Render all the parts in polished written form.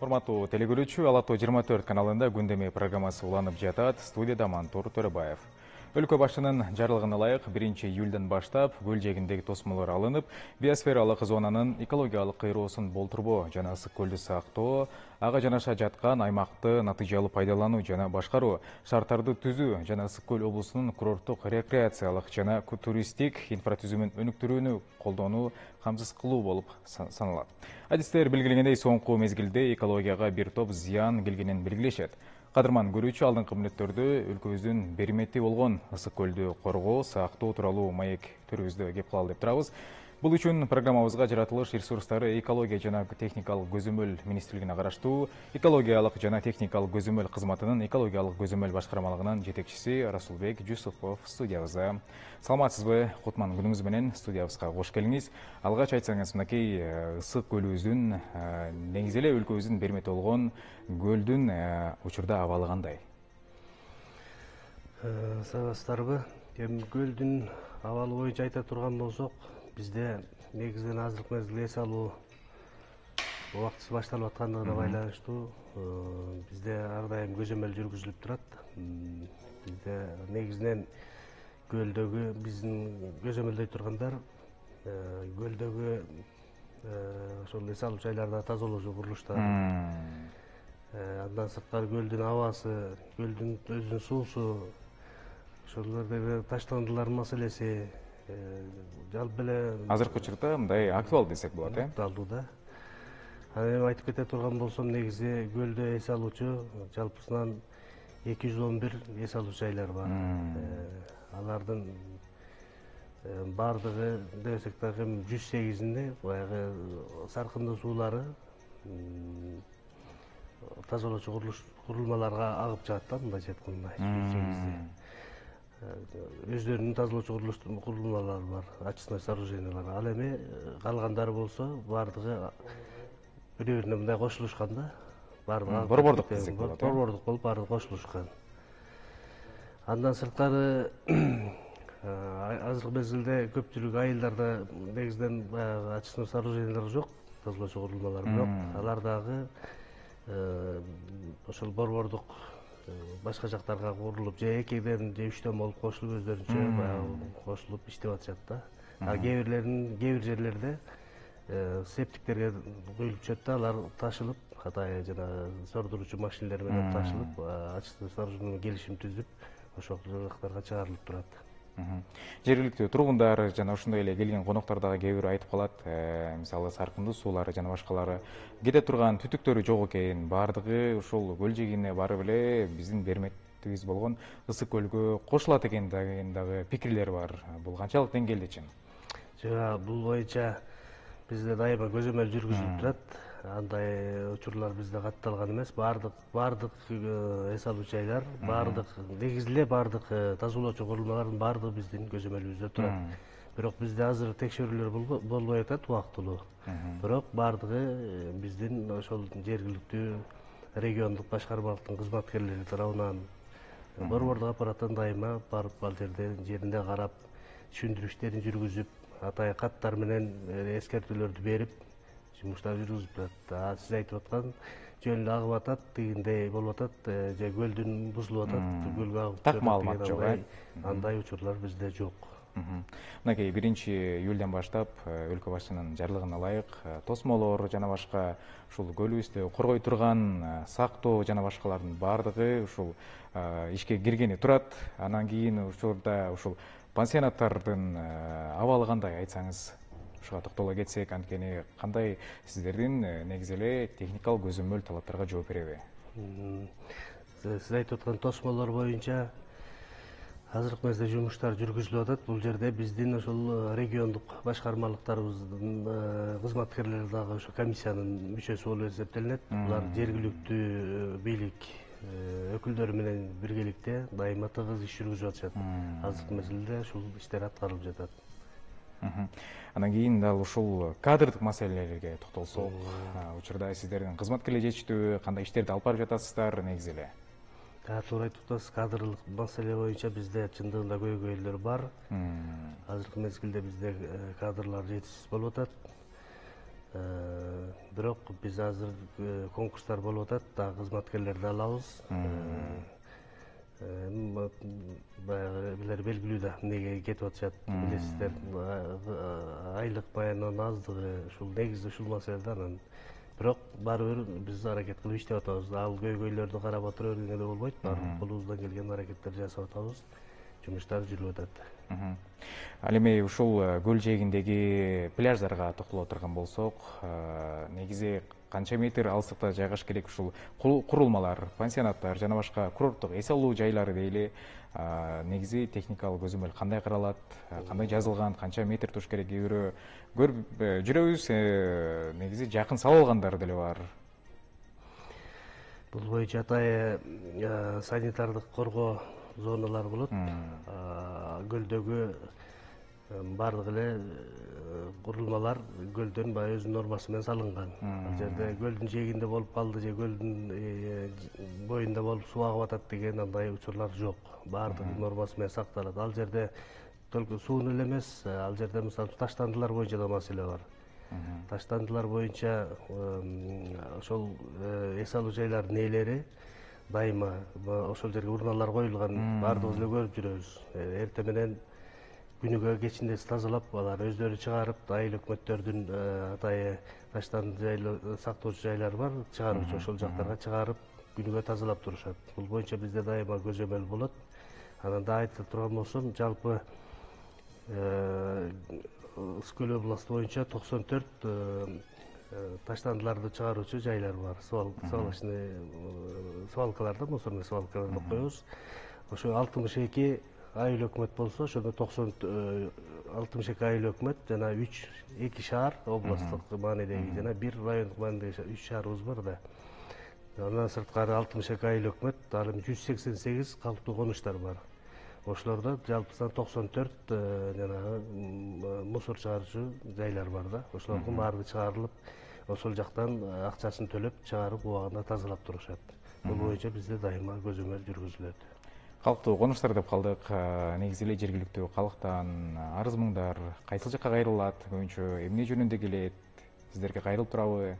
Урматтуу телекөрүүчү, Ала тоо 24 каналында күндөмө программасы уланып жатат. Студияда Мантур Төрөбаев. Өлкө башчынын жарлыгына ылайык 1-июлдан баштап көл жээгиндеги тосмолор алынып, биосфералык зонанын экологиялык кыйроосун болтурбоо жана ысык көлдү сактоо, ага жанаша жаткан аймакты натыйжалуу пайдалануу жана башкаруу, шарттарды түзүү жана ысык көл облусунун курорттук рекреациялык жана туристтик инфратүзүмүн өнүктүрүүнү колдоону камсыз кылуу болуп саналат. Адистер белгилегендей, соңку мезгилде экологияга бир топ зыян келгенин белгилешет. Кадырман көрүүчү, алдыңкы мүнөттөрдө өлкөбүздүн беримети болгон ысык көлдү коргоо, сактоо тууралуу маек төрүбүздө кеп кылалы деп турабыз. Бул үчүн программабызга жаратылыш ресурстары экология жана техникалык көзөмөл министрлигине караштуу экологиялык жана техникалык көзөмөл кызматынын экологиялык көзөмөл башкармалыгынын жетекчиси Расулбек Жусупов студиябызда. Саламатсызбы? Кутман күнүңүз менен студиябызга кош келиңиз. Алгач айтсаңыз, мынакей ысык көлүбүздүн негизи эле өлкөбүздүн бермети болгон көлдүн учурда абалы кандай? Саламатсыздарбы? Эми көлдүн абалы боюнча айта турган болсок, бизде негизинен азыркы мезгилде эс алуу убактысы башталып аткандыгына байланыштуу бизде ар дайым көзөмөл жүргүзүлүп турат. Бизде негизинен көлдөгү биздин көзөмөлдөй тургандар көлдөгү ошол эс алуу жайларды тазалоочу курулуштар. Андан сырткары көлдүн абасы, көлдүн өзүнүн суусу, ошолордогу таштандылар маселеси жалпы эле Азыркы учурда мындай актуал десек болот, актуалдуу да. Эми айтып кете турган болсом, негизи көлдө эс алуучу жалпысынан 211 эс алуу жайлар бар. Алардын бардыгы десек дагы 108-inde баягы саркындуу суулары тазалоочу курулмаларга агып жатат да, мындайча айтканда 108-де. Өздөрүнүн тазалоочу курулмалары бар, очистной сооружениялары. Ал эми калгандары болсо бардыгы бири-бирине мындай кошулушкан да. Бардыгы борбордук десек болот. Борбордук болуп бардыгы кошулушкан. Андан сырткары азыркы мезгилде көпчүлүк айылдарда негизинен баягы очистной сооружениялар жок, тазалоочу курулмалар, бирок алар дагы ошол борбордук башка жактарга курулуп, же 2ден же 3дөн болуп кошулуп өздөрүнчө баягы кошулуп иштеп атышат да. Кээ бир жерлерде септиктерге куюлуп түшөт да, алар ташылып, катай жана сордуруучу машинелер менен ташылып, очистной сооружениеге келишим түзүп, ошол жактарга чыгарылып турат. Жергиликтүү тургундар жана ошондой эле келген коноктор дагы кээ бирөө айтып калат, мисалы саркындуу суулары жана башкалары кете турган түтүктөрү жок экен, бардыгы ушул көл жээгине барып эле биздин берметибиз болгон ысык көлгө кошулат экен деген дагы пикирлер бар. Бул канчалык деңгээлде чын? Жок, бул боюнча бизде дайыма көзөмөл жүргүзүлүп турат. Андай учурлар бизде катталган эмес. Бардык эс алуу жайлар, негизи эле бардык тазалоочу курулмалардын бардыгы биздин көзөмөлүбүздө турат. Бирок бизде азыр текшерүүлөр болбой атат убактылуу. Бирок бардыгы биздин ошол жергиликтүү региондук башкармалыктын кызматкерлери тарабынан борбордук аппараттан дайыма барып ал жеринде карап, түшүндүрүү иштерин жүргүзүп, атай каттар менен эскертүүлөрдү берип, жумуштар жүргүзүп турат. Сиз айтып аткан жөн эле агып атат, дегендей болуп атат, же көлдүн бузулуп атат, көлгө агып так маалымат жок, андай учурлар бизде жок. Мынакей 1-июлдан баштап өлкө башчынын жарлыгына ылайык тосмолор жана башка ушул көлүбүздү коргой турган сактоо жана башкалардын бардыгы ушул ишке киргени турат. Анан кийин учурда ушул пансионаттардын абалы кандай, айтсаңыз? Ушуга токтоло кетсек, анткени кандай сиздердин негизи эле техникалык көзөмөл талаптарга жооп береби? Сиз айтып аткан тосмолор боюнча азыркы мезгилде жумуштар жүргүзүлүп атат. Бул жерде биздин ошол региондук башкармалыктарыбыздын кызматкерлери дагы ошо комиссиянын мүчөсү болуп эсептелинет. Булар жергиликтүү бийлик өкүлдөрү менен биргеликте дайыма тыгыз иш жүргүзүп атышат. Азыркы мезгилде ушул иштер аткарылып жатат. Анан кийин дал ушул кадрдык маселелерге токтолсок, учурда сиздердин кызматкерлер жетиштүүбү, кандай иштерди алып барып жатасыздар негизи эле? Туура айтып атасыз, кадрлык маселе боюнча бизде чындыгында көйгөйлөр бар. Азыркы мезгилде бизде кадрлар жетишсиз болуп атат. Бирок биз азыр конкурстар болуп атат, дагы кызматкерлерди алабыз. Баягы билер белгилүү да эмнеге кетип атышат билесиздер. Айлык баянын аздыгы ушул негизи ушул маселеде анан. Бирок баары бир биз аракет кылып иштеп атабыз. Ал көйгөйлөрдү карап отура бергенде болбойт. Баардык колубуздан келген аракеттер жасап атабыз. Жумуштар жүрүп атат. Ал эми ушул көл жээгиндеги пляждарга токтоло турган болсок, негизи канча метр алыстыкта жайгаш керек ушул курулмалар, пансионаттар жана башка курорттук эс алуу жайлары дейли, негизи техникалык көзөмөл кандай каралат, кандай жазылган, канча метр туш керек, кээ бирөө көрүп жүрөбүз, негизи жакын салып алгандар деле бар. Бул боюнча атайы санитардык коргоо зоналар болот. Көлдөгү бардык эле курулмалар көлдөн баягы өзүнүн нормасы менен салынган. Ал жерде көлдүн жээгинде болуп калды же көлдүн боюнда болуп суу агып атат деген андай учурлар жок. Бардык нормасы менен сакталат. Ал жерде только суунун эле эмес, ал жерде мисалы таштандылар боюнча да маселе бар. Таштандылар боюнча ошол эс алуу жайлардын ээлери дайыма ошол жерге урналар коюлган, баардыгыбыз эле көрүп жүрөбүз. Эртең менен күнүгө кечинде тазалап, алар өздөрү чыгарып, айыл өкмөттөрдүн атайы таштанды жайлы сактоочу жайлары бар, чыгаруучу ошол жактарга чыгарып, күнүгө тазалап турушат. Бул боюнча бизде дайыма көзөмөл болот. Анан да айта турган болсом, жалпы Ысык-Көл областы боюнча 94 таштандыларды чыгаруучу жайлар бар. Свалкаларда, мусорный свалкаларда коебуз. Ошо 62 айыл өкмөт болсо, ошондо 62 айыл өкмөт жана 2 шаар областтык маанидеги жана 1 райондук маанидеги 3 шаарыбыз бар да. Андан сырткары 62 айыл өкмөт, ал эми 188 калктуу конуштар бар. Ошолордо жалпысынан 94 жанагы мусор чыгаруучу жайлар бар да. Ошолордун баары чыгарылып, ошол жактан акчасын төлөп чыгарып убагында тазалап турушат. Бул боюнча бизде дайыма көзөмөл жүргүзүлөт. Калктуу конуштар деп калдык. Негизи эле жергиликтүү калктан арыз муңдар кайсыл жакка кайрылат? Көбүнчө эмне жөнүндө келет? Сиздерге кайрылып турабы?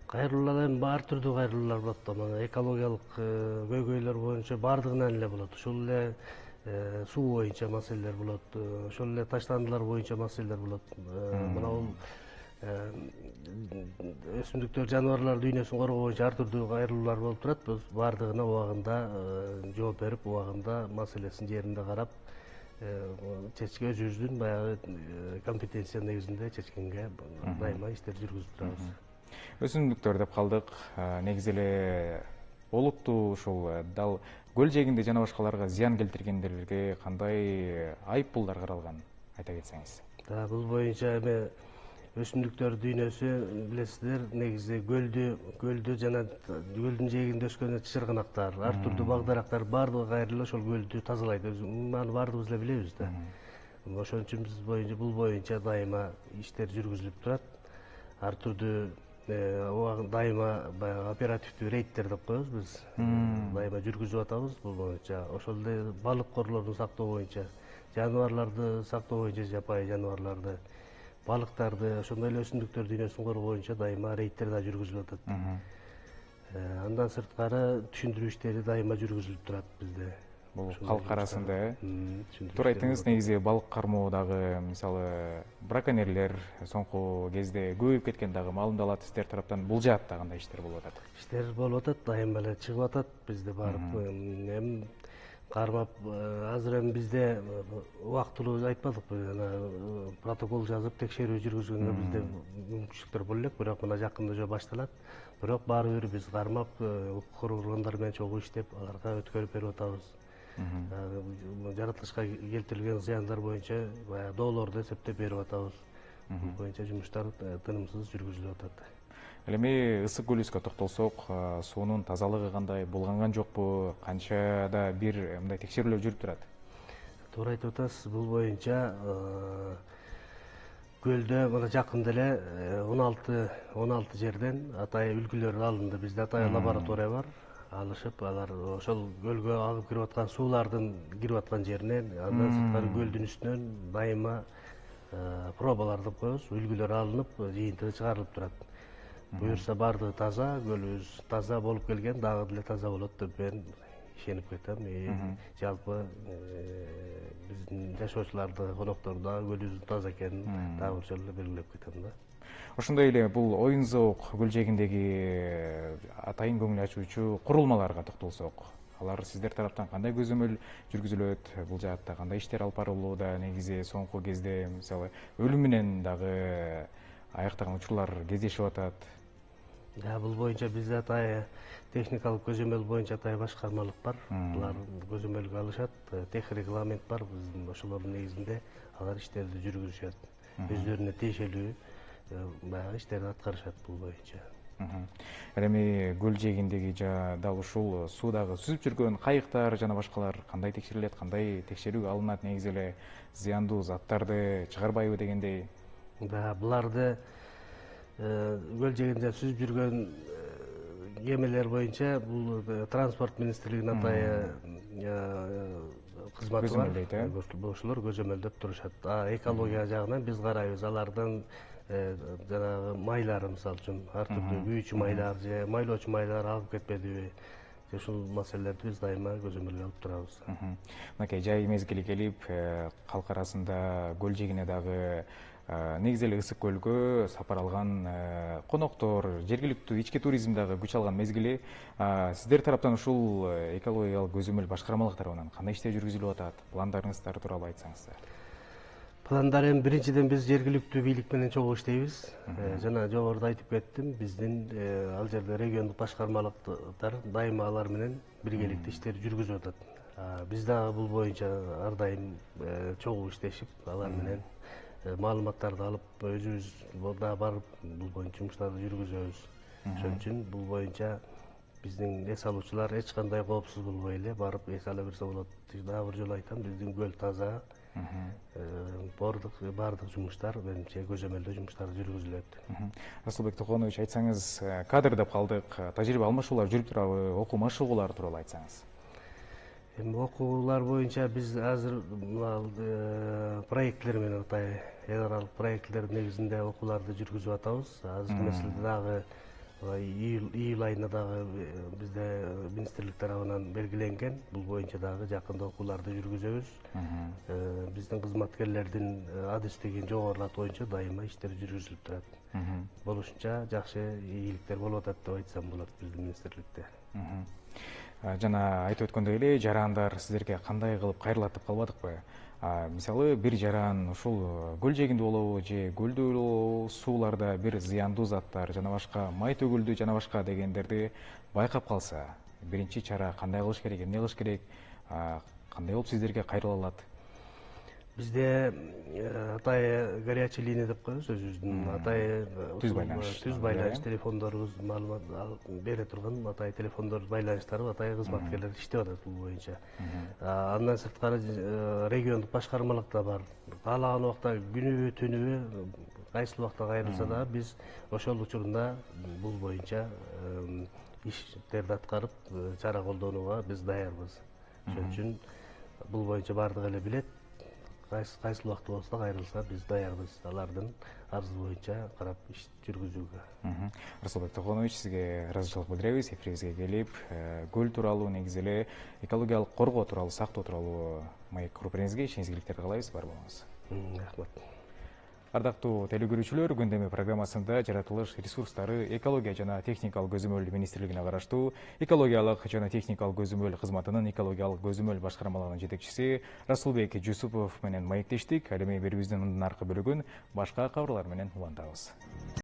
Кайрылуулар эми ар түрдүү кайрылуулар болот да. Мына экологиялык көйгөйлөр боюнча баардыгынан эле болот. Ушул эле суу боюнча маселелер болот. Ошол эле таштандылар боюнча маселелер болот. Мына бул өсүмдүктөр, жаныбарлар дүйнөсүн коргоо боюнча ар түрдүү кайрылуулар болуп турат. Биз баардыгына убагында жооп берип, убагында маселесин жеринде карап, өзүбүздүн баягы компетенция негизинде чечкенге дайыма иштер жүргүзүп турабыз. Өсүмдүктөр деп калдык. Негизи эле олуттуу ушул дал көл жээгинде жана башкаларга зыян келтиргендерге кандай айып пулдар каралган, айта кетсеңиз. Бул боюнча эми өсүмдүктөр дүйнөсү билесиздер, негизи көлдү жана көлдүн жээгинде өскөн чычырганактар, ар түрдүү багдарактар баардыгы кайрылып ошол көлдү тазалайт. Аны баардыгыбыз эле билебиз да. Ошон үчүн биз бул боюнча дайыма иштер жүргүзүлүп турат. Ар түрдүү дайыма баягы оперативдүү рейдтер деп коебуз биз. Дайыма жүргүзүп атабыз бул боюнча. Ошол эле балык корлорун сактоо боюнча, жаныбарларды сактоо боюнча, жапайы жаныбарларды, балыктарды, ошондой эле өсүмдүктөр дүйнөсүн коргоо боюнча дайыма рейдтер да жүргүзүлүп атат. Андан сырткары түшүндүрүү иштери дайыма жүргүзүлүп турат бизде. Бул калк арасында, туура айттыңыз, негизи балык кармоо дагы, мисалы, браконьерлер соңку кезде көбөйүп кеткен дагы маалымдалат. Сиздер тараптан бул жаатта кандай иштер болуп атат? Иштер болуп атат, дайыма эле чыгып атат бизде барып. Эми кармап, азыр эми бизде убактылуу айтпадыкпы, протокол жазып текшерүү жүргүзгөнгө бизде мүмкүнчүлүктөр боло элек, бирок мына жакында жо башталат. Бирок баары бир биз кармап, укук органдар менен чогуу иштеп, аларга өткөрүп берип атабыз. Жаратылышка келтирилген зыяндар боюнча баягы доолорду эсептеп берип атабыз. Бул боюнча жумуштар тынымсыз жүргүзүлүп атат. Ал эми ысык көлүбүзгө токтолсок, суунун тазалыгы кандай, булганган жокпу, канчада бир мындай текшерүүлөр жүрүп турат? Туура айтып атасыз, бул боюнча көлдө мына жакында эле 16 жерден атайы үлгүлөр алынды. Бизде атайы лаборатория бар. Алышып, алар ошол көлгө агып кирип аткан суулардын кирип аткан жеринен, андан сырткары көлдүн үстүнөн дайыма пробаларды коебуз, үлгүлөр алынып, жыйынтыгы чыгарылып турат. Буюрса бардыгы таза, көлүбүз таза болуп келген, дагы деле таза болот деп мен ишенип кетем. Жалпы биздин жашоочуларды, конокторду дагы көлүбүздүн таза экенин дагы бир жолу белгилеп кетем да. Ошондой эле бул оюн зоок көл жээгиндеги атайын көңүл ачуучу курулмаларга токтолсок, алар сиздер тараптан кандай көзөмөл жүргүзүлөт, бул жаатта кандай иштер алып барылууда? Негизи соңку кезде мисалы өлүм менен дагы аяктаган учурлар кездешип атат. Бул боюнча бизде атайын техникалык көзөмөл боюнча атайын башкармалык бар. Булар көзөмөлгө алышат, техрегламент бар биздин, ошолордун негизинде алар иштерди жүргүзүшөт. Өздөрүнө тиешелүү баягы иштерди аткарышат бул боюнча. Эми көл жээгиндеги дал ушул суудагы сүзүп жүргөн кайыктар жана башкалар кандай текшерилет, кандай текшерүү алынат? Негизи эле зыяндуу заттарды чыгарбайбы дегендей? Буларды көл жээгинде сүзүп жүргөн кемелер боюнча бул транспорт министрлигинин атайын кызматы бар. Ошолор көзөмөлдөп турушат. Экология жагынан биз карайбыз, алардан жанагы майлары, мисалы үчүн ар түрдүү күйүүчү майлар же майлоочу майлар агып кетпедиби? Ушул маселелерди биз дайыма көзөмөлгө алып турабыз. Мынакей жай мезгили келип, калк арасында көл жээгине дагы негизи эле ысык көлгө сапар алган коноктор, жергиликтүү ички туризм дагы күч алган мезгили. Сиздер тараптан ушул экологиялык көзөмөл башкармалык тарабынан кандай иштер жүргүзүлүп атат? Пландарыңыздар тууралуу айтсаңыздар. Пландар эми биринчиден биз жергиликтүү бийлик менен чогуу иштейбиз. Жана жогоруда айтып кеттим, биздин ал жерде региондук башкармалыктар дайыма алар менен биргеликте иштер жүргүзүп атат. Биз дагы бул боюнча ар дайым чогуу иштешип, алар менен маалыматтарды алып, өзүбүз дагы барып бул боюнча жумуштарды жүргүзөбүз. Ошон үчүн бул боюнча биздин эс алуучулар эч кандай коопсуз болбой эле барып эс ала берсе болот. Дагы бир жолу айтам, биздин көл таза. Бардык жумуштар менимче көзөмөлдөө жумуштары жүргүзүлөт. Расулбек Токонович, айтсаңыз, кадр деп калдык, тажрыйба алмашуулар жүрүп турабы, окуу машыгуулар тууралуу айтсаңыз. Эми окуулар боюнча биз азыр проектлер менен атайын эл аралык проектлер негизинде окууларды жүргүзүп атабыз. Азыркы мезгилде дагы июль айына дагы бизде министрлик тарабынан белгиленген. Бул боюнча дагы жакында окууларды жүргүзөбүз. Биздин кызматкерлердин адистигин жогорулатуу боюнча дайыма иштер жүргүзүлүп турат. Болушунча жакшы ийгиликтер болуп атат деп айтсам болот биздин министрликте. Жана айтып өткөндөй эле, жарандар сиздерге кандай кылып кайрылат деп калбадыкпы? Мисалы бир жаран ушул көл жээгинде болобу же көлдүү сууларда бир зыяндуу заттар жана башка май төгүлдү жана башка дегендерди байкап калса, биринчи чара кандай кылыш керек, эмне кылыш керек, кандай болуп сиздерге кайрыла алат? Бизде атайын горячий линия деп коебуз, өзүбүздүн атайын түз байланыш телефондорубуз, маалымат бере турган атайын телефондор байланыштары атайын кызматкерлер иштеп атат бул боюнча. Андан сырткары региондук башкармалык да бар. Каалаган убакта күнүбү, түнүбү, кайсы убакта кайрылса да биз ошол учурунда бул боюнча иштерди аткарып, чара колдонууга биз даярбыз. Ошон үчүн бул боюнча бардыгы эле билет. Кайсы убакта болсо кайрылса биз даярбыз алардын арызы боюнча карап иш жүргүзүүгө. Расулбек Токонович, сизге ыраазычылык билдиребиз. Эфирибизге келип, көл тууралуу, негизи эле экологиялык коргоо тууралуу, сактоо тууралуу маек куруп берүүңүзгө ишенимиздүүлүктер каалайбыз. Бар болуңуз. Рахмат. Ардактуу теле көрүүчүлөр, күндөмү программасында жаратылыш ресурстары экология жана техникалык көзөмөл министрлигине караштуу экологиялык жана техникалык көзөмөл кызматынын экологиялык көзөмөл башкармалыгынын жетекчиси Расулбек Жусупов менен маектештик. Ал эми берүүбүздүн мындан аркы бөлүгүн башка кабарлар менен улантабыз.